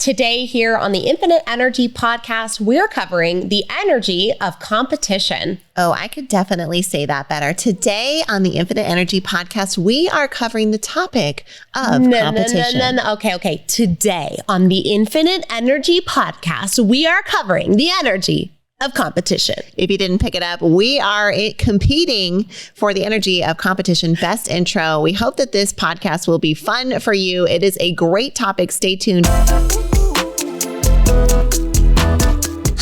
Today here on the Infinite Energy Podcast, we're covering the energy of competition. Oh, I could definitely say that better. Today on the Infinite Energy Podcast, we are covering the topic of competition. Okay. Today on the Infinite Energy Podcast, we are covering the energy of competition. If you didn't pick it up, we are competing for the energy of competition. Best intro. We hope that this podcast will be fun for you. It is a great topic. Stay tuned.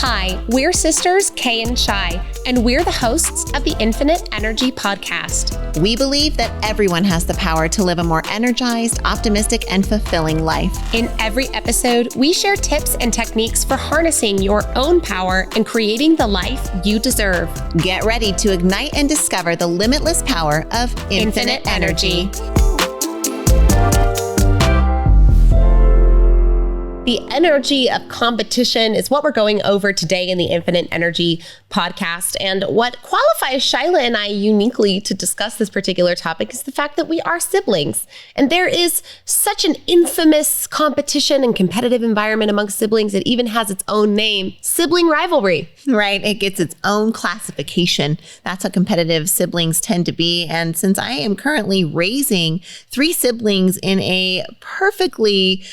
Hi, we're sisters Kay and Shi, and we're the hosts of the Infinite Energy Podcast. We believe that everyone has the power to live a more energized, optimistic, and fulfilling life. In every episode, we share tips and techniques for harnessing your own power and creating the life you deserve. Get ready to ignite and discover the limitless power of infinite energy. The energy of competition is what we're going over today in the Infinite Energy Podcast. And what qualifies Shyla and I uniquely to discuss this particular topic is the fact that we are siblings. And there is such an infamous competition and competitive environment among siblings. It even has its own name, sibling rivalry. Right. It gets its own classification. That's how competitive siblings tend to be. And since I am currently raising 3 siblings in a perfectly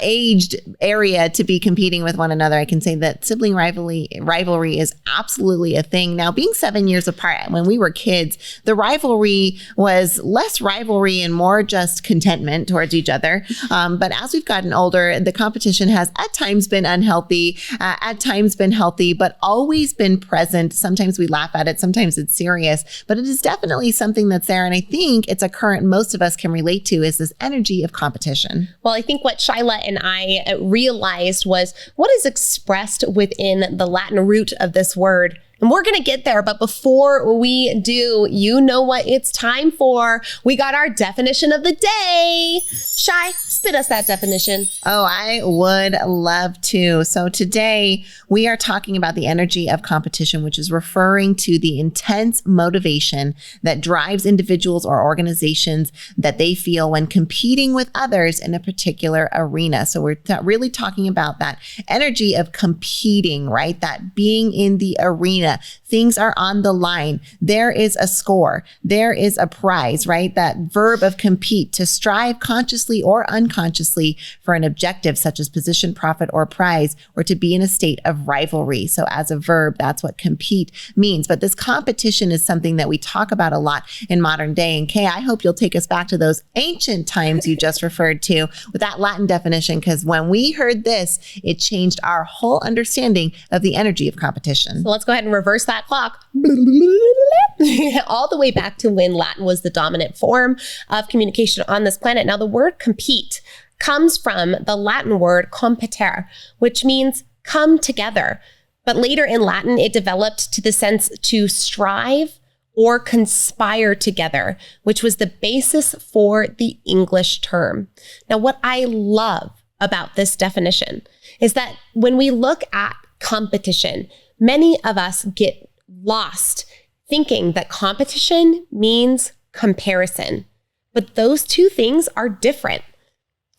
aged area to be competing with one another, I can say that sibling rivalry is absolutely a thing. Now, being 7 years apart, when we were kids, the rivalry was less rivalry and more just contentment towards each other. But as we've gotten older, the competition has at times been unhealthy, at times been healthy, but always been present. Sometimes we laugh at it, sometimes it's serious, but it is definitely something that's there. And I think it's a current most of us can relate to is this energy of competition. Well, I think what Shyla and I realized was what is expressed within the Latin root of this word. And we're going to get there. But before we do, you know what it's time for. We got our definition of the day. Shy, spit us that definition. Oh, I would love to. So today we are talking about the energy of competition, which is referring to the intense motivation that drives individuals or organizations that they feel when competing with others in a particular arena. So we're really talking about that energy of competing, right? That being in the arena. Things are on the line. There is a score. There is a prize, right? That verb of compete, to strive consciously or unconsciously for an objective such as position, profit, or prize, or to be in a state of rivalry. So as a verb, that's what compete means. But this competition is something that we talk about a lot in modern day. And Kay, I hope you'll take us back to those ancient times you just referred to with that Latin definition, because when we heard this, it changed our whole understanding of the energy of competition. So let's go ahead and reverse that clock all the way back to when Latin was the dominant form of communication on this planet. Now, the word compete comes from the Latin word competere, which means come together. But later in Latin, it developed to the sense to strive or conspire together, which was the basis for the English term. Now, what I love about this definition is that when we look at competition, many of us get lost thinking that competition means comparison. But those two things are different.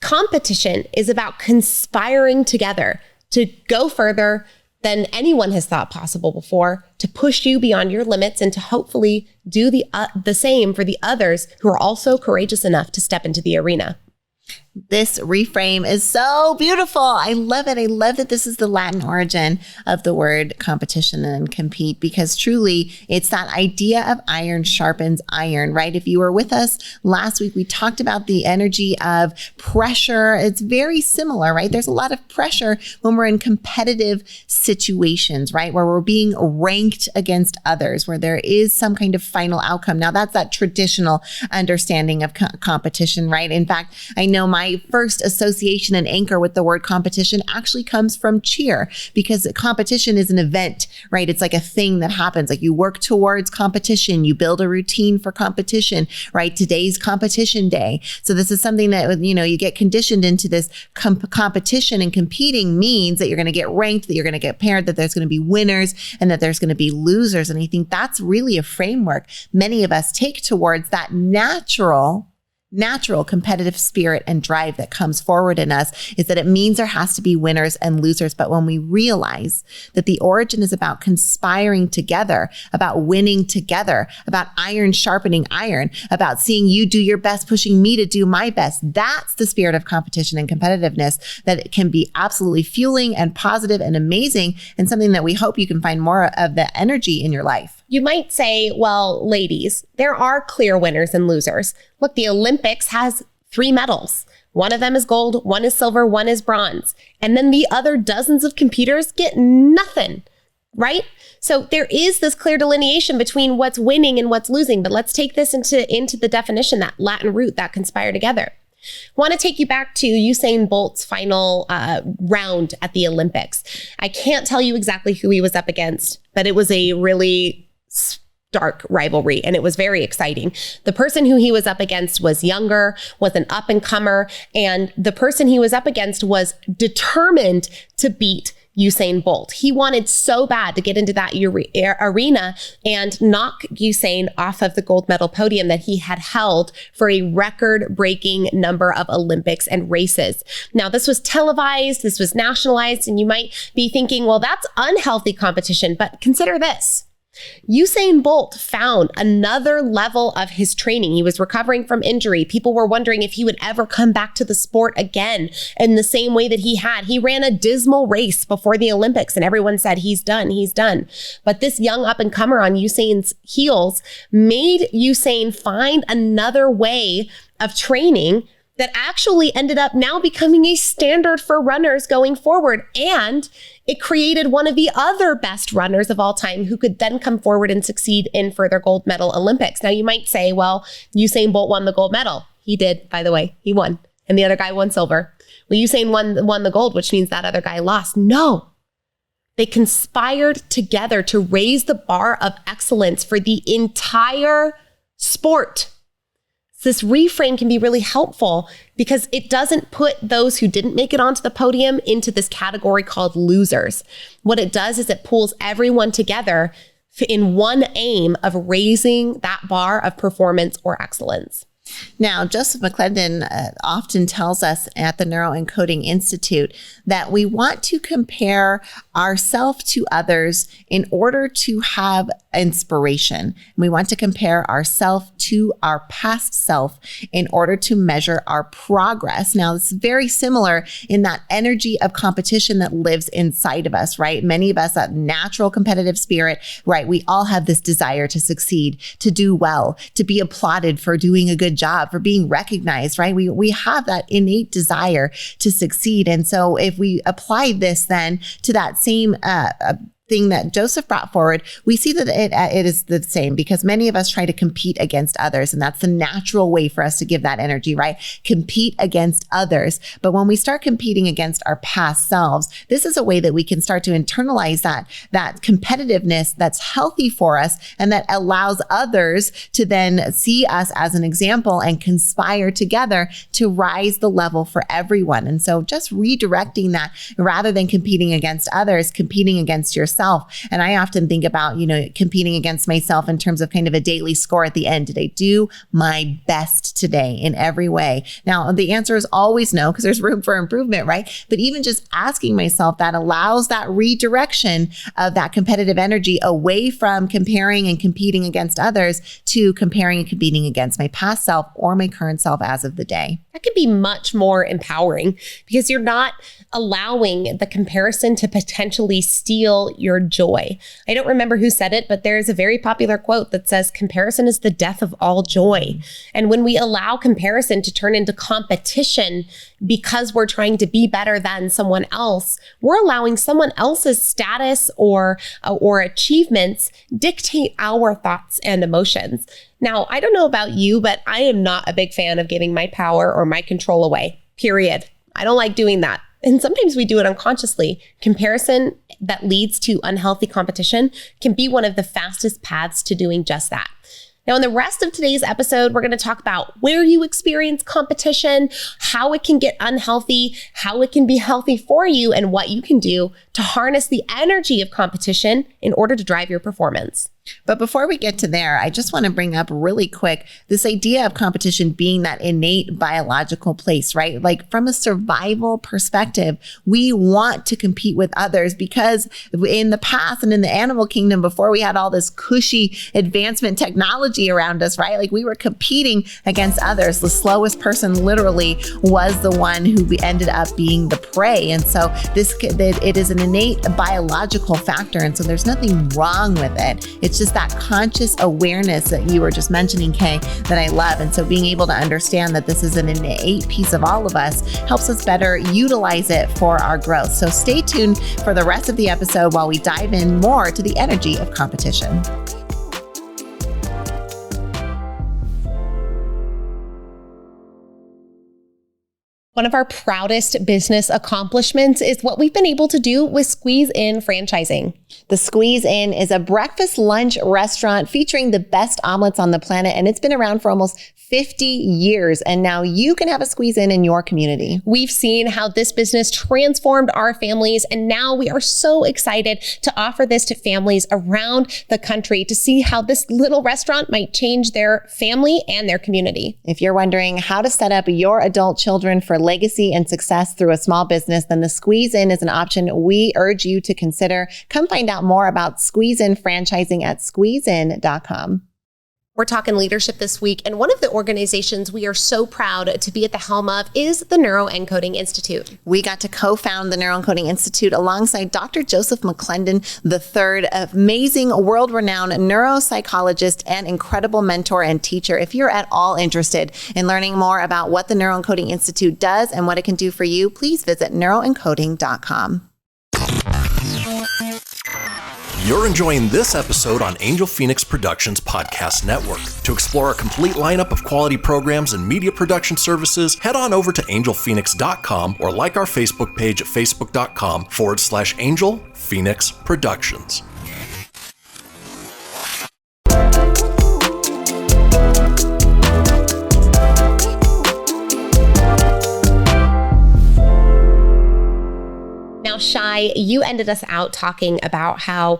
Competition is about conspiring together to go further than anyone has thought possible before, to push you beyond your limits and to hopefully do the same for the others who are also courageous enough to step into the arena. This reframe is so beautiful. I love it. I love that this is the Latin origin of the word competition and compete, because truly it's that idea of iron sharpens iron, right? If you were with us last week, we talked about the energy of pressure. It's very similar, right? There's a lot of pressure when we're in competitive situations, right? Where we're being ranked against others, where there is some kind of final outcome. Now that's that traditional understanding of competition, right? In fact, I know my first association and anchor with the word competition actually comes from cheer, because competition is an event, right? It's like a thing that happens. Like you work towards competition, you build a routine for competition, right? Today's competition day. So this is something that, you get conditioned into this competition, and competing means that you're going to get ranked, that you're going to get paired, that there's going to be winners and that there's going to be losers. And I think that's really a framework many of us take towards that natural natural competitive spirit and drive that comes forward in us is that it means there has to be winners and losers. But when we realize that the origin is about conspiring together, about winning together, about iron sharpening iron, about seeing you do your best, pushing me to do my best, that's the spirit of competition and competitiveness that can be absolutely fueling and positive and amazing, and something that we hope you can find more of the energy in your life. You might say, well, ladies, there are clear winners and losers. Look, the Olympics has 3 medals. One of them is gold, one is silver, one is bronze. And then the other dozens of competitors get nothing, right? So there is this clear delineation between what's winning and what's losing. But let's take this into the definition, that Latin root, that conspire together. I want to take you back to Usain Bolt's final round at the Olympics. I can't tell you exactly who he was up against, but it was a really stark rivalry, and it was very exciting. The person who he was up against was younger, was an up and comer, and the person he was up against was determined to beat Usain Bolt. He wanted so bad to get into that arena and knock Usain off of the gold medal podium that he had held for a record-breaking number of Olympics and races. Now, this was televised, this was nationalized, and you might be thinking, well, that's unhealthy competition, but consider this. Usain Bolt found another level of his training. He was recovering from injury. People were wondering if he would ever come back to the sport again in the same way that he had. He ran a dismal race before the Olympics and everyone said, he's done, he's done. But this young up and comer on Usain's heels made Usain find another way of training that actually ended up now becoming a standard for runners going forward. And it created one of the other best runners of all time who could then come forward and succeed in further gold medal Olympics. Now you might say, well, Usain Bolt won the gold medal. He did, by the way, he won. And the other guy won silver. Well, Usain won the gold, which means that other guy lost. No, they conspired together to raise the bar of excellence for the entire sport. This reframe can be really helpful because it doesn't put those who didn't make it onto the podium into this category called losers. What it does is it pulls everyone together in one aim of raising that bar of performance or excellence. Now, Joseph McClendon often tells us at the Neuroencoding Institute that we want to compare ourselves to others in order to have inspiration. We want to compare ourselves to our past self in order to measure our progress. Now, it's very similar in that energy of competition that lives inside of us, right? Many of us have natural competitive spirit, right? We all have this desire to succeed, to do well, to be applauded for doing a good job, for being recognized, right? We have that innate desire to succeed. And so if we apply this then to that same thing that Joseph brought forward, we see that it is the same, because many of us try to compete against others. And that's the natural way for us to give that energy, right? Compete against others. But when we start competing against our past selves, this is a way that we can start to internalize that competitiveness that's healthy for us and that allows others to then see us as an example and conspire together to rise the level for everyone. And so just redirecting that, rather than competing against others, competing against yourself. And I often think about, competing against myself in terms of kind of a daily score at the end. Did I do my best today in every way? Now, the answer is always no, because there's room for improvement, right? But even just asking myself that allows that redirection of that competitive energy away from comparing and competing against others to comparing and competing against my past self or my current self as of the day. That can be much more empowering because you're not allowing the comparison to potentially steal your joy. I don't remember who said it, but there's a very popular quote that says, comparison is the death of all joy. And when we allow comparison to turn into competition because we're trying to be better than someone else, we're allowing someone else's status or achievements dictate our thoughts and emotions. Now, I don't know about you, but I am not a big fan of giving my power or my control away, period. I don't like doing that. And sometimes we do it unconsciously. Comparison that leads to unhealthy competition can be one of the fastest paths to doing just that. Now, in the rest of today's episode, we're going to talk about where you experience competition, how it can get unhealthy, how it can be healthy for you, and what you can do to harness the energy of competition in order to drive your performance. But before we get to there, I just want to bring up really quick this idea of competition being that innate biological place, right? Like from a survival perspective, we want to compete with others because in the past and in the animal kingdom, before we had all this cushy advancement technology around us, right? Like we were competing against others. The slowest person literally was the one who ended up being the prey. And so it is an innate biological factor. And so there's nothing wrong with it. It's just that conscious awareness that you were just mentioning, Kay, that I love. And so being able to understand that this is an innate piece of all of us helps us better utilize it for our growth. So stay tuned for the rest of the episode while we dive in more to the energy of competition. One of our proudest business accomplishments is what we've been able to do with Squeeze In franchising. The Squeeze In is a breakfast lunch restaurant featuring the best omelets on the planet, and it's been around for almost 50 years. And now you can have a Squeeze In your community. We've seen how this business transformed our families, and now we are so excited to offer this to families around the country to see how this little restaurant might change their family and their community. If you're wondering how to set up your adult children for legacy and success through a small business, then the Squeeze In is an option we urge you to consider. Come find out more about Squeeze In franchising at squeezein.com. We're talking leadership this week, and one of the organizations we are so proud to be at the helm of is the Neuroencoding Institute. We got to co-found the Neuroencoding Institute alongside Dr. Joseph McClendon III, amazing world-renowned neuropsychologist and incredible mentor and teacher. If you're at all interested in learning more about what the Neuroencoding Institute does and what it can do for you, please visit neuroencoding.com. You're enjoying this episode on Angel Phoenix Productions Podcast Network. To explore a complete lineup of quality programs and media production services, head on over to angelphoenix.com or like our Facebook page at facebook.com/Angel Phoenix Productions. Now, Shai, you ended us out talking about how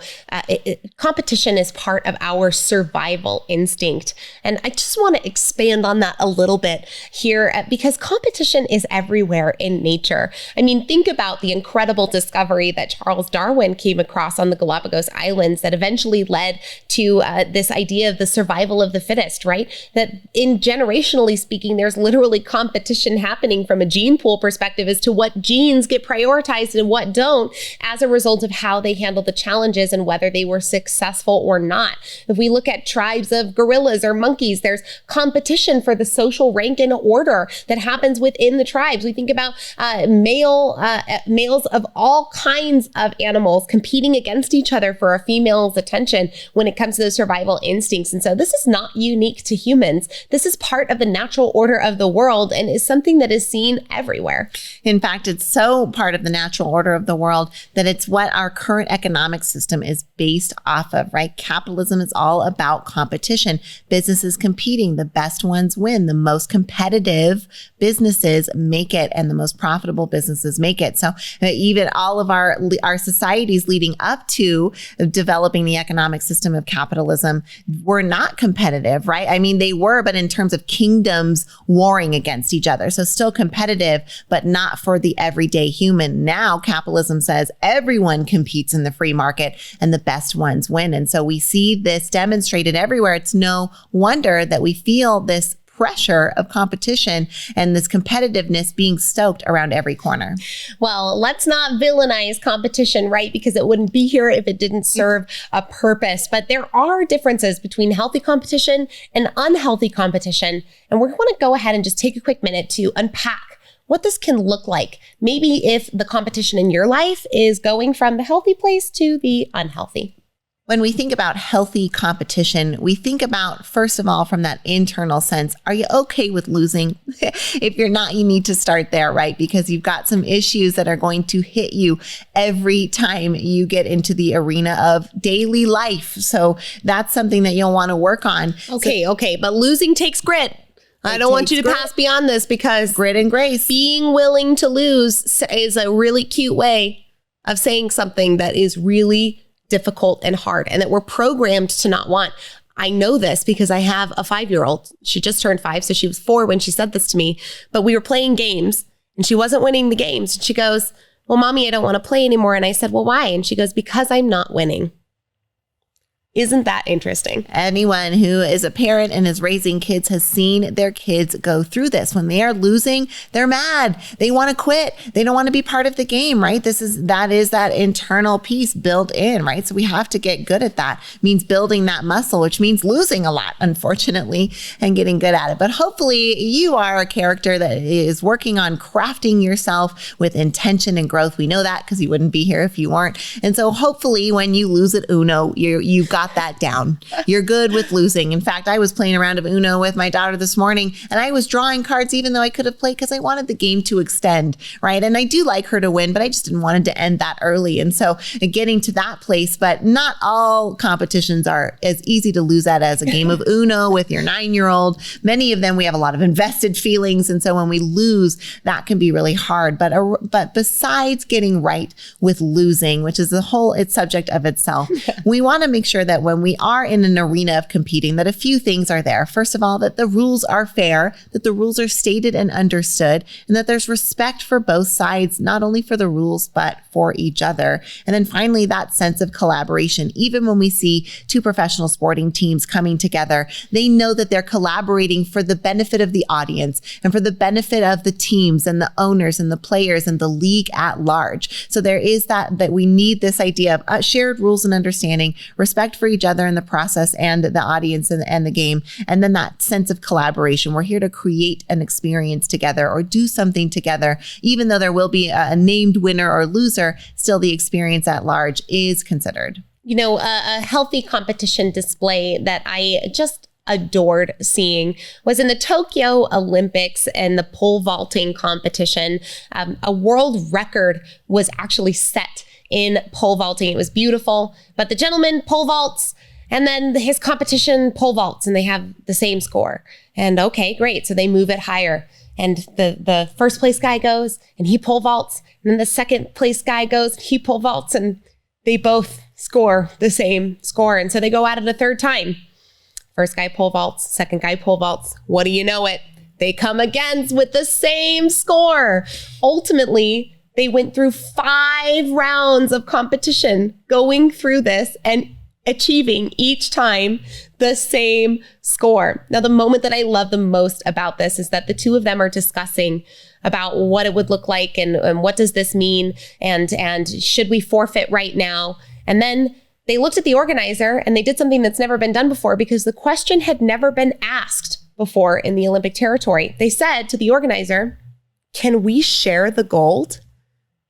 competition is part of our survival instinct. And I just want to expand on that a little bit here because competition is everywhere in nature. I mean, think about the incredible discovery that Charles Darwin came across on the Galapagos Islands that eventually led to this idea of the survival of the fittest, right? That generationally speaking, there's literally competition happening from a gene pool perspective as to what genes get prioritized and what don't as a result of how they handle the challenges and whether they were successful or not. If we look at tribes of gorillas or monkeys, there's competition for the social rank and order that happens within the tribes. We think about males of all kinds of animals competing against each other for a female's attention when it comes to the survival instincts. And so this is not unique to humans. This is part of the natural order of the world and is something that is seen everywhere. In fact, it's so part of the natural order of the world that it's what our current economic system is based off of, right? Capitalism is all about competition. Businesses competing, the best ones win. The most competitive businesses make it and the most profitable businesses make it. So even all of our societies leading up to developing the economic system of capitalism were not competitive, right? I mean, they were, but in terms of kingdoms warring against each other. So still competitive, but not for the everyday human. Now, capitalism says everyone competes in the free market and the best ones win. And so we see this demonstrated everywhere. It's no wonder that we feel this pressure of competition and this competitiveness being stoked around every corner. Well, let's not villainize competition, right? Because it wouldn't be here if it didn't serve a purpose. But there are differences between healthy competition and unhealthy competition. And we're going to go ahead and just take a quick minute to unpack what this can look like. Maybe if the competition in your life is going from the healthy place to the unhealthy. When we think about healthy competition, we think about, first of all, from that internal sense, are you okay with losing? If you're not, you need to start there, right? Because you've got some issues that are going to hit you every time you get into the arena of daily life. So that's something that you'll want to work on. Okay. But losing takes grit. I don't want you to pass beyond this because grit and grace. Being willing to lose is a really cute way of saying something that is really difficult and hard, and that we're programmed to not want. I know this because I have a 5-year-old. She just turned 5, so she was 4 when she said this to me. But we were playing games and she wasn't winning the games. And she goes, well, Mommy, I don't want to play anymore. And I said, well, why? And she goes, because I'm not winning. Isn't that interesting? Anyone who is a parent and is raising kids has seen their kids go through this. When they are losing, they're mad. They want to quit. They don't want to be part of the game, right? That is that internal piece built in, right? So we have to get good at that. It means building that muscle, which means losing a lot, unfortunately, and getting good at it. But hopefully you are a character that is working on crafting yourself with intention and growth. We know that because you wouldn't be here if you weren't. And so hopefully when you lose at Uno, you've got that down. You're good with losing. In fact, I was playing a round of Uno with my daughter this morning, and I was drawing cards even though I could have played because I wanted the game to extend, right? And I do like her to win, but I just didn't want it to end that early. And so getting to that place, but not all competitions are as easy to lose at as a game of Uno with your 9-year-old. Many of them, we have a lot of invested feelings. And so when we lose, that can be really hard. But besides getting right with losing, which is it's subject of itself, we want to make sure that when we are in an arena of competing, that a few things are there. First of all, that the rules are fair, that the rules are stated and understood, and that there's respect for both sides, not only for the rules, but for each other. And then finally, that sense of collaboration. Even when we see two professional sporting teams coming together, they know that they're collaborating for the benefit of the audience and for the benefit of the teams and the owners and the players and the league at large. So there is that we need this idea of shared rules and understanding, respect for each other in the process and the audience and the game. And then that sense of collaboration. We're here to create an experience together or do something together. Even though there will be a named winner or loser, still the experience at large is considered. You know, a healthy competition display that I just adored seeing was in the Tokyo Olympics and the pole vaulting competition. A world record was actually set in pole vaulting. It was beautiful, but the gentleman pole vaults and then his competition pole vaults and they have the same score. And okay, great. So they move it higher. And the first place guy goes and he pole vaults. And then the second place guy goes, and he pole vaults, and they both score the same score. And so they go at it a third time. First guy pole vaults, second guy pole vaults. What do you know it? They come again with the same score. Ultimately, they went through 5 rounds of competition going through this and achieving each time the same score. Now, the moment that I love the most about this is that the two of them are discussing about what it would look like and what does this mean and should we forfeit right now? And then they looked at the organizer and they did something that's never been done before because the question had never been asked before in the Olympic territory. They said to the organizer, "Can we share the gold?"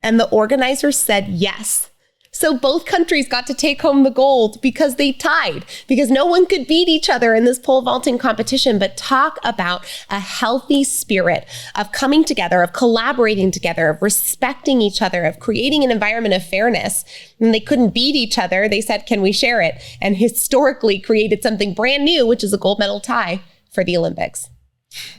And the organizer said yes. So both countries got to take home the gold because they tied, because no one could beat each other in this pole vaulting competition. But talk about a healthy spirit of coming together, of collaborating together, of respecting each other, of creating an environment of fairness. And they couldn't beat each other. They said, can we share it? And historically created something brand new, which is a gold medal tie for the Olympics.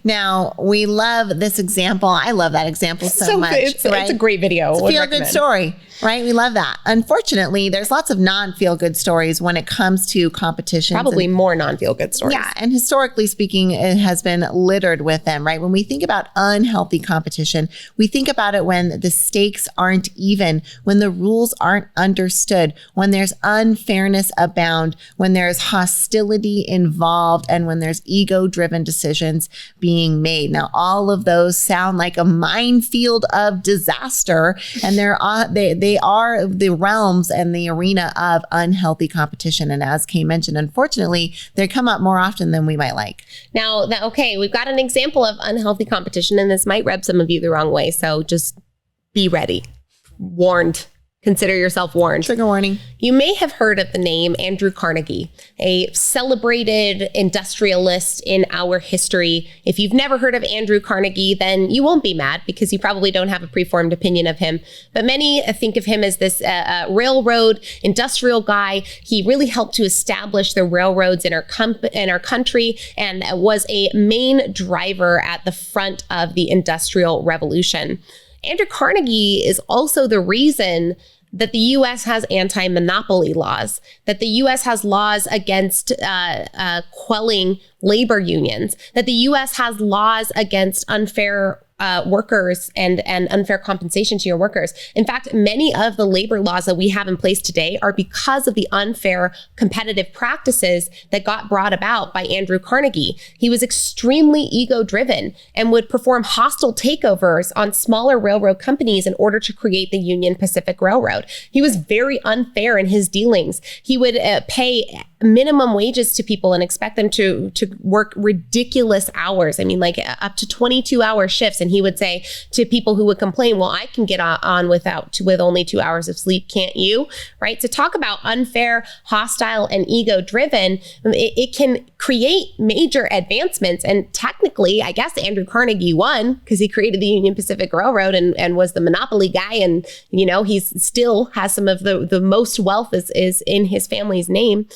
Now, we love this example. I love that example so much. It's a great video. It's a feel-good story, right? We love that. Unfortunately, there's lots of non-feel-good stories when it comes to competitions. Probably more non-feel-good stories. Yeah, and historically speaking, it has been littered with them, right? When we think about unhealthy competition, we think about it when the stakes aren't even, when the rules aren't understood, when there's unfairness abound, when there's hostility involved, and when there's ego-driven decisions being made. Now, all of those sound like a minefield of disaster, and they are the realms and the arena of unhealthy competition. And as Kay mentioned, unfortunately, they come up more often than we might like. Now, we've got an example of unhealthy competition, and this might rub some of you the wrong way. So just be ready. Warned. Consider yourself warned. Trigger warning. You may have heard of the name Andrew Carnegie, a celebrated industrialist in our history. If you've never heard of Andrew Carnegie, then you won't be mad because you probably don't have a preformed opinion of him. But many think of him as this railroad industrial guy. He really helped to establish the railroads in our country and was a main driver at the front of the Industrial Revolution. Andrew Carnegie is also the reason that the U.S. has anti-monopoly laws, that the U.S. has laws against quelling labor unions, that the U.S. has laws against unfair workers and unfair compensation to your workers. In fact, many of the labor laws that we have in place today are because of the unfair competitive practices that got brought about by Andrew Carnegie. He was extremely ego-driven and would perform hostile takeovers on smaller railroad companies in order to create the Union Pacific Railroad. He was very unfair in his dealings. He would pay minimum wages to people and expect them to work ridiculous hours. I mean, like up to 22-hour shifts. And he would say to people who would complain, well, I can get on with only 2 hours of sleep. Can't you? Right? To talk about unfair, hostile, and ego-driven, it can create major advancements. And technically, I guess Andrew Carnegie won because he created the Union Pacific Railroad and was the monopoly guy. And, you know, he's still has some of the most wealth is in his family's name.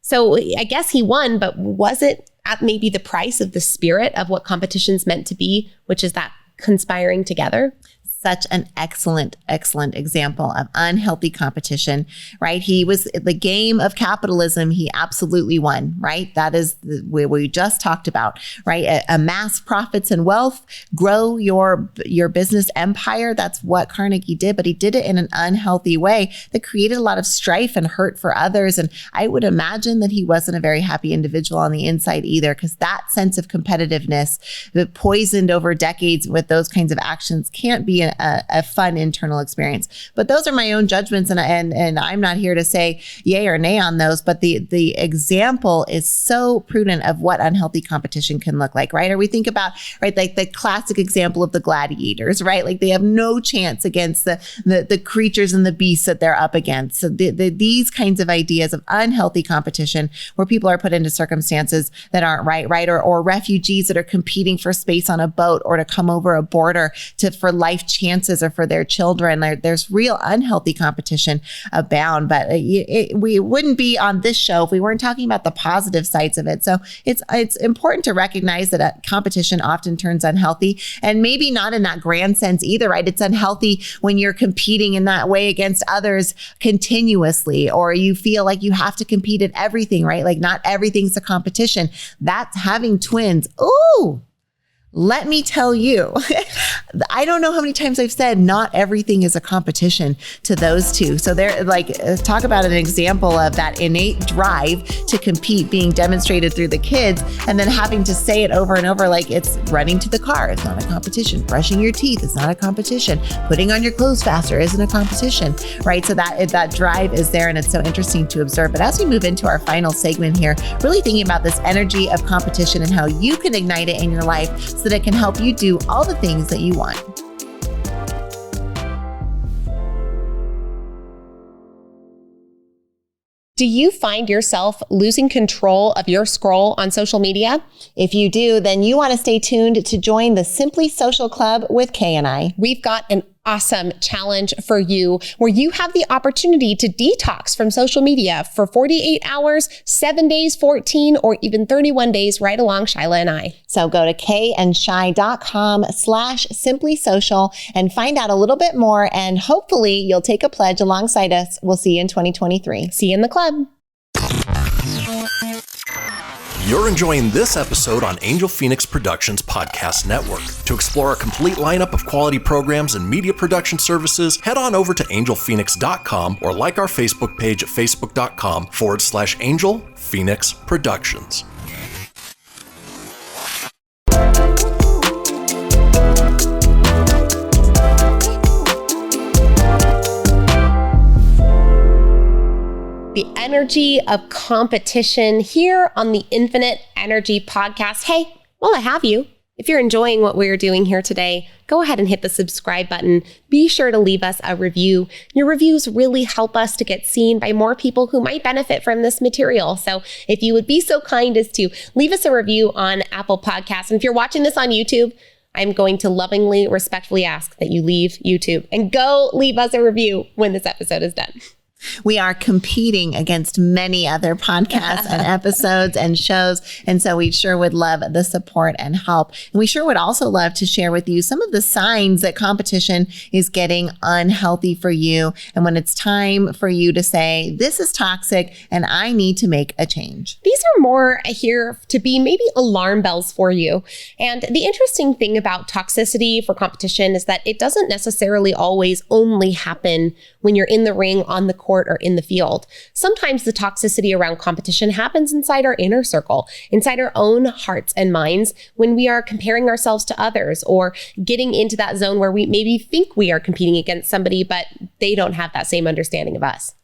So I guess he won, but was it at maybe the price of the spirit of what competition's meant to be, which is that conspiring together? Such an excellent example of unhealthy competition, right? He was the game of capitalism. He absolutely won, right? That is where we just talked about, right? Amass profits and wealth, grow your business empire. That's what Carnegie did, but he did it in an unhealthy way that created a lot of strife and hurt for others. And I would imagine that he wasn't a very happy individual on the inside either, because that sense of competitiveness that poisoned over decades with those kinds of actions can't be a fun internal experience. But those are my own judgments, and I'm not here to say yay or nay on those, but the example is so prudent of what unhealthy competition can look like, right? Or we think about, right, like the classic example of the gladiators, right? Like they have no chance against the creatures and the beasts that they're up against. So these kinds of ideas of unhealthy competition where people are put into circumstances that aren't right? Or refugees that are competing for space on a boat or to come over a border for life chances or for their children. There's real unhealthy competition abound, but we wouldn't be on this show if we weren't talking about the positive sides of it. So it's important to recognize that competition often turns unhealthy, and maybe not in that grand sense either, right? It's unhealthy when you're competing in that way against others continuously, or you feel like you have to compete at everything, right? Like not everything's a competition. That's having twins. Ooh. Let me tell you, I don't know how many times I've said not everything is a competition to those two. So they're like, talk about an example of that innate drive to compete being demonstrated through the kids, and then having to say it over and over, like it's running to the car. It's not a competition. Brushing your teeth is not a competition. Putting on your clothes faster isn't a competition, right? So that drive is there, and it's so interesting to observe. But as we move into our final segment here, really thinking about this energy of competition and how you can ignite it in your life so that it can help you do all the things that you want. Do you find yourself losing control of your scroll on social media? If you do, then you want to stay tuned to join the Simply Social Club with Kay and I. We've got an awesome challenge for you where you have the opportunity to detox from social media for 48 hours, 7 days, 14, or even 31 days right along Shyla and I. So go to kayandshy.com/simplysocial and find out a little bit more, and hopefully you'll take a pledge alongside us. We'll see you in 2023. See you in the club. You're enjoying this episode on Angel Phoenix Productions Podcast Network. To explore a complete lineup of quality programs and media production services, head on over to angelphoenix.com or like our Facebook page at facebook.com/Angel Phoenix Productions. The energy of competition here on the Infinite Energy Podcast. Hey, while I have you, if you're enjoying what we're doing here today, go ahead and hit the subscribe button. Be sure to leave us a review. Your reviews really help us to get seen by more people who might benefit from this material. So if you would be so kind as to leave us a review on Apple Podcasts. And if you're watching this on YouTube, I'm going to lovingly, respectfully ask that you leave YouTube and go leave us a review when this episode is done. We are competing against many other podcasts and episodes and shows. And so we sure would love the support and help. And we sure would also love to share with you some of the signs that competition is getting unhealthy for you. And when it's time for you to say, this is toxic and I need to make a change. These are more here to be maybe alarm bells for you. And the interesting thing about toxicity for competition is that it doesn't necessarily always only happen when you're in the ring, on the court, or in the field. Sometimes the toxicity around competition happens inside our inner circle, inside our own hearts and minds, when we are comparing ourselves to others or getting into that zone where we maybe think we are competing against somebody, but they don't have that same understanding of us.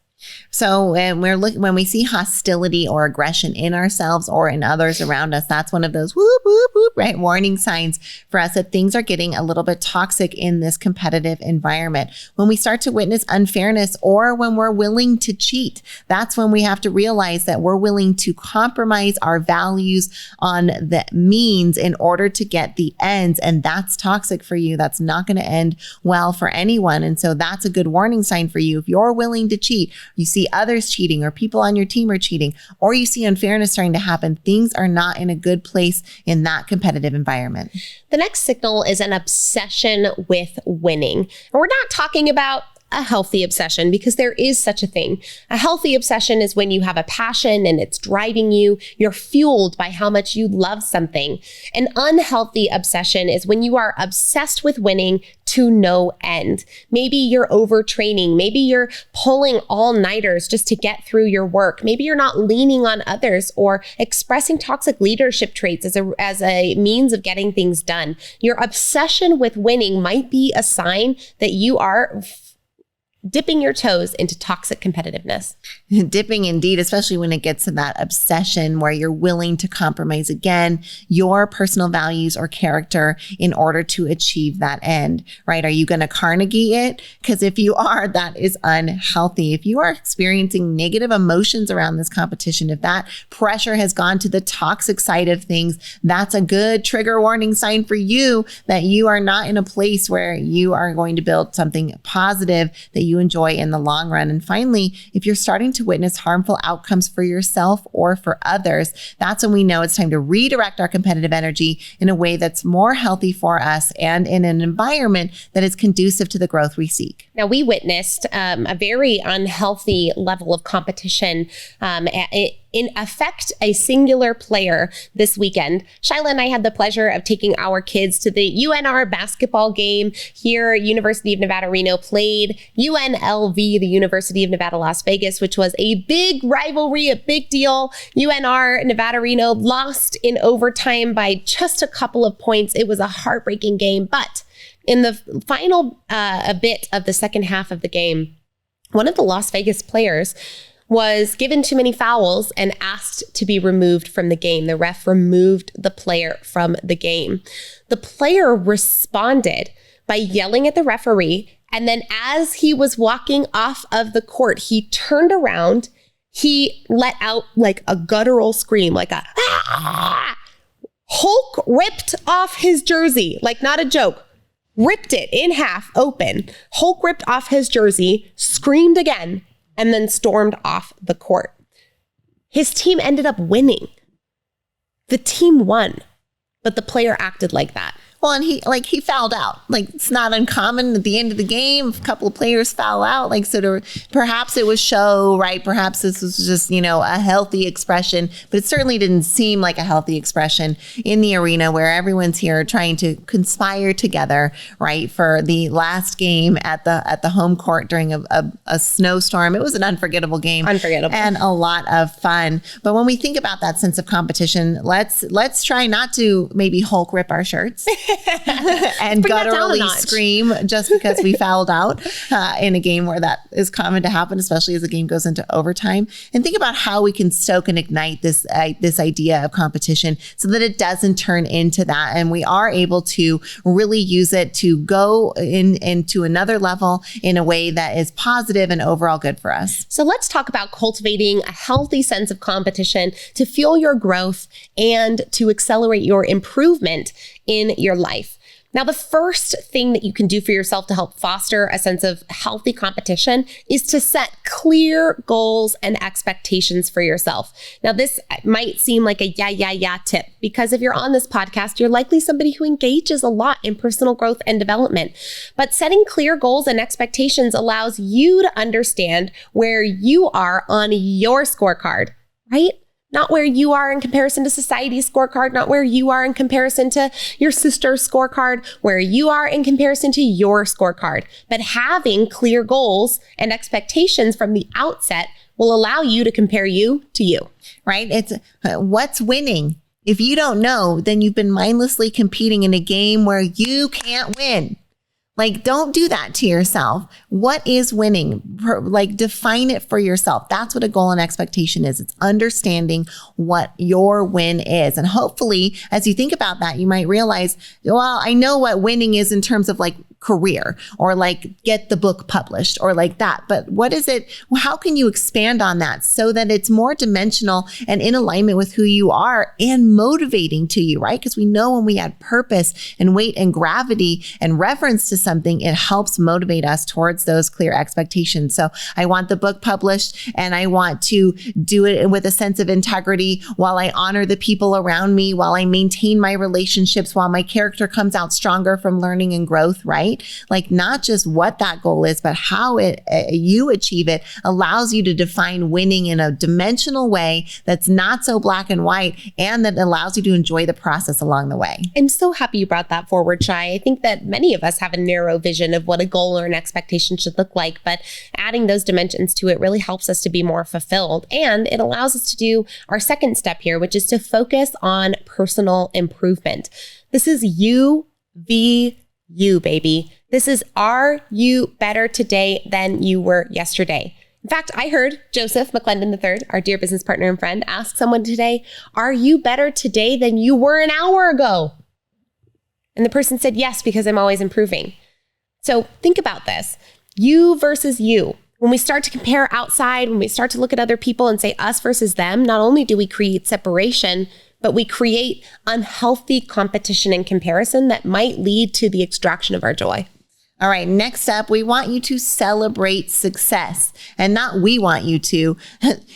So when we see hostility or aggression in ourselves or in others around us, that's one of those whoop, whoop, whoop, right? Warning signs for us that things are getting a little bit toxic in this competitive environment. When we start to witness unfairness or when we're willing to cheat, that's when we have to realize that we're willing to compromise our values on the means in order to get the ends. And that's toxic for you. That's not going to end well for anyone. And so that's a good warning sign for you. If you're willing to cheat, you see others cheating or people on your team are cheating, or you see unfairness starting to happen, things are not in a good place in that competitive environment. The next signal is an obsession with winning. And we're not talking about a healthy obsession, because there is such a thing. A healthy obsession is when you have a passion and it's driving you. You're fueled by how much you love something. An unhealthy obsession is when you are obsessed with winning to no end. Maybe you're overtraining. Maybe you're pulling all-nighters just to get through your work. Maybe you're not leaning on others or expressing toxic leadership traits as a means of getting things done. Your obsession with winning might be a sign that you are dipping your toes into toxic competitiveness. Dipping indeed, especially when it gets to that obsession where you're willing to compromise again your personal values or character in order to achieve that end, right? Are you going to Carnegie it? Because if you are, that is unhealthy. If you are experiencing negative emotions around this competition, if that pressure has gone to the toxic side of things, that's a good trigger warning sign for you that you are not in a place where you are going to build something positive that you enjoy in the long run. And finally, if you're starting to witness harmful outcomes for yourself or for others, that's when we know it's time to redirect our competitive energy in a way that's more healthy for us and in an environment that is conducive to the growth we seek. Now, we witnessed a very unhealthy level of competition in affect a singular player this weekend. Shyla and I had the pleasure of taking our kids to the UNR basketball game here. University of Nevada, Reno played UNLV, the University of Nevada, Las Vegas, which was a big rivalry, a big deal. UNR, Nevada, Reno lost in overtime by just a couple of points. It was a heartbreaking game, but in the final bit of the second half of the game, one of the Las Vegas players was given too many fouls and asked to be removed from the game. The ref removed the player from the game. The player responded by yelling at the referee. And then as he was walking off of the court, he turned around. He let out like a guttural scream, like a ah! Hulk ripped off his jersey, like not a joke. Ripped it in half open. Hulk ripped off his jersey, screamed again, and then stormed off the court. His team ended up winning. The team won, but the player acted like that. Well, and he fouled out. Like, it's not uncommon at the end of the game, a couple of players foul out. Like, so perhaps it was show, right? Perhaps this was just, a healthy expression, but it certainly didn't seem like a healthy expression in the arena where everyone's here trying to conspire together, right? For the last game at the home court during a snowstorm. It was an unforgettable game. Unforgettable. And a lot of fun. But when we think about that sense of competition, let's try not to maybe Hulk rip our shirts. And gutturally scream just because we fouled out in a game where that is common to happen, especially as the game goes into overtime. And think about how we can stoke and ignite this idea of competition so that it doesn't turn into that. And we are able to really use it to go into another level in a way that is positive and overall good for us. So let's talk about cultivating a healthy sense of competition to fuel your growth and to accelerate your improvement in your life. Now, the first thing that you can do for yourself to help foster a sense of healthy competition is to set clear goals and expectations for yourself. Now, this might seem like a yeah tip, because if you're on this podcast, you're likely somebody who engages a lot in personal growth and development. But setting clear goals and expectations allows you to understand where you are on your scorecard, right? Not where you are in comparison to society's scorecard, not where you are in comparison to your sister's scorecard, where you are in comparison to your scorecard. But having clear goals and expectations from the outset will allow you to compare you to you. Right? It's what's winning. If you don't know, then you've been mindlessly competing in a game where you can't win. Like, don't do that to yourself. What is winning? Like, define it for yourself. That's what a goal and expectation is. It's understanding what your win is. And hopefully, as you think about that, you might realize, well, I know what winning is in terms of like career or like get the book published or like that. But what is it? How can you expand on that so that it's more dimensional and in alignment with who you are and motivating to you, right? Because we know when we add purpose and weight and gravity and reference to something, it helps motivate us towards those clear expectations. So I want the book published and I want to do it with a sense of integrity while I honor the people around me, while I maintain my relationships, while my character comes out stronger from learning and growth, right? Like, not just what that goal is, but how you achieve it allows you to define winning in a dimensional way that's not so black and white, and that allows you to enjoy the process along the way. I'm so happy you brought that forward, Shai. I think that many of us have a narrow vision of what a goal or an expectation should look like, but adding those dimensions to it really helps us to be more fulfilled. And it allows us to do our second step here, which is to focus on personal improvement. This is you v you, baby. This is, are you better today than you were yesterday? In fact, I heard Joseph McClendon III, our dear business partner and friend, ask someone today, are you better today than you were an hour ago? And the person said, yes, because I'm always improving. So think about this, you versus you. When we start to compare outside, when we start to look at other people and say us versus them, not only do we create separation, but we create unhealthy competition and comparison that might lead to the extraction of our joy. All right, next up, we want you to celebrate success. And not we want you to,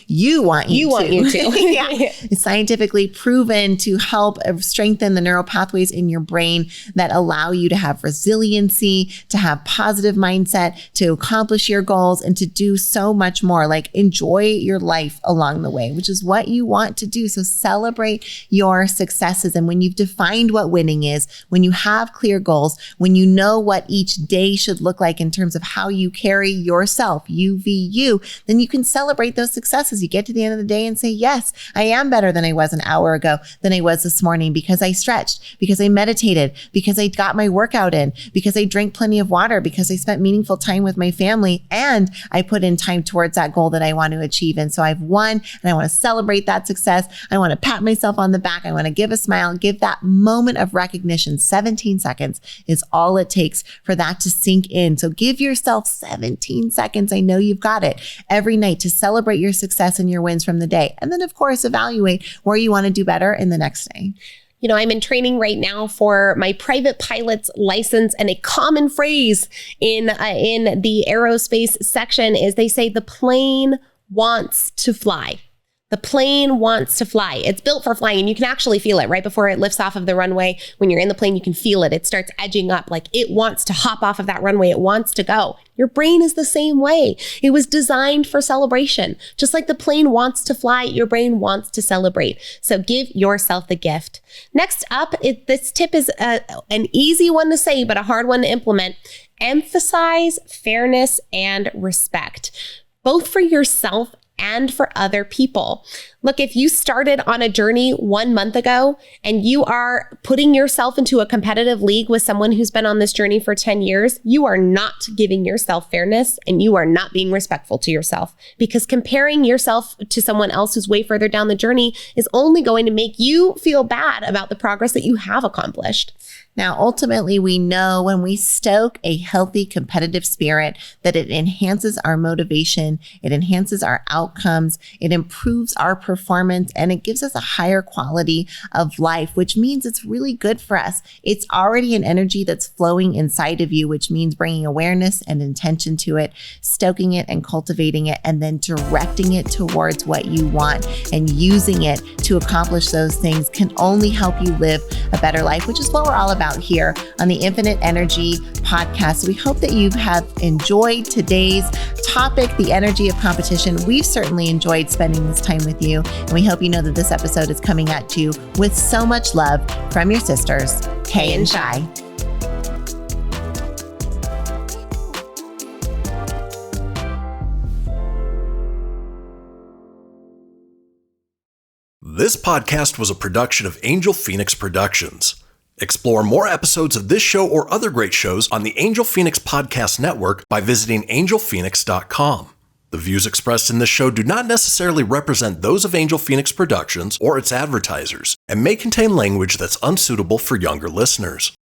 you want you to. Yeah. It's scientifically proven to help strengthen the neural pathways in your brain that allow you to have resiliency, to have positive mindset, to accomplish your goals, and to do so much more. Like, enjoy your life along the way, which is what you want to do. So celebrate your successes. And when you've defined what winning is, when you have clear goals, when you know what each day should look like in terms of how you carry yourself, you v you, then you can celebrate those successes. You get to the end of the day and say, yes, I am better than I was an hour ago, than I was this morning, because I stretched, because I meditated, because I got my workout in, because I drank plenty of water, because I spent meaningful time with my family, and I put in time towards that goal that I want to achieve. And so I've won, and I want to celebrate that success. I want to pat myself on the back. I want to give a smile, give that moment of recognition. 17 seconds is all it takes for that to sink in. So give yourself 17 seconds. I know you've got it every night to celebrate your success and your wins from the day. And then, of course, evaluate where you want to do better in the next day. You know, I'm in training right now for my private pilot's license, and a common phrase in the aerospace section is they say the plane wants to fly. The plane wants to fly. It's built for flying, and you can actually feel it right before it lifts off of the runway. When you're in the plane, you can feel it. It starts edging up, like it wants to hop off of that runway. It wants to go. Your brain is the same way. It was designed for celebration. Just like the plane wants to fly, your brain wants to celebrate. So give yourself the gift. Next up, this tip is an easy one to say, but a hard one to implement. Emphasize fairness and respect, both for yourself and for other people. Look, if you started on a journey 1 month ago and you are putting yourself into a competitive league with someone who's been on this journey for 10 years, you are not giving yourself fairness, and you are not being respectful to yourself, because comparing yourself to someone else who's way further down the journey is only going to make you feel bad about the progress that you have accomplished. Now, ultimately, we know when we stoke a healthy competitive spirit that it enhances our motivation, it enhances our outcomes, it improves our performance, and it gives us a higher quality of life, which means it's really good for us. It's already an energy that's flowing inside of you, which means bringing awareness and intention to it, stoking it and cultivating it, and then directing it towards what you want and using it to accomplish those things can only help you live a better life, which is what we're all about here on the Infinite Energy Podcast. We hope that you have enjoyed today's topic, the energy of competition. We've certainly enjoyed spending this time with you, and we hope you know that this episode is coming at you with so much love from your sisters, Kay and Shi. This podcast was a production of Angel Phoenix Productions. Explore more episodes of this show or other great shows on the Angel Phoenix Podcast Network by visiting angelphoenix.com. The views expressed in this show do not necessarily represent those of Angel Phoenix Productions or its advertisers and may contain language that's unsuitable for younger listeners.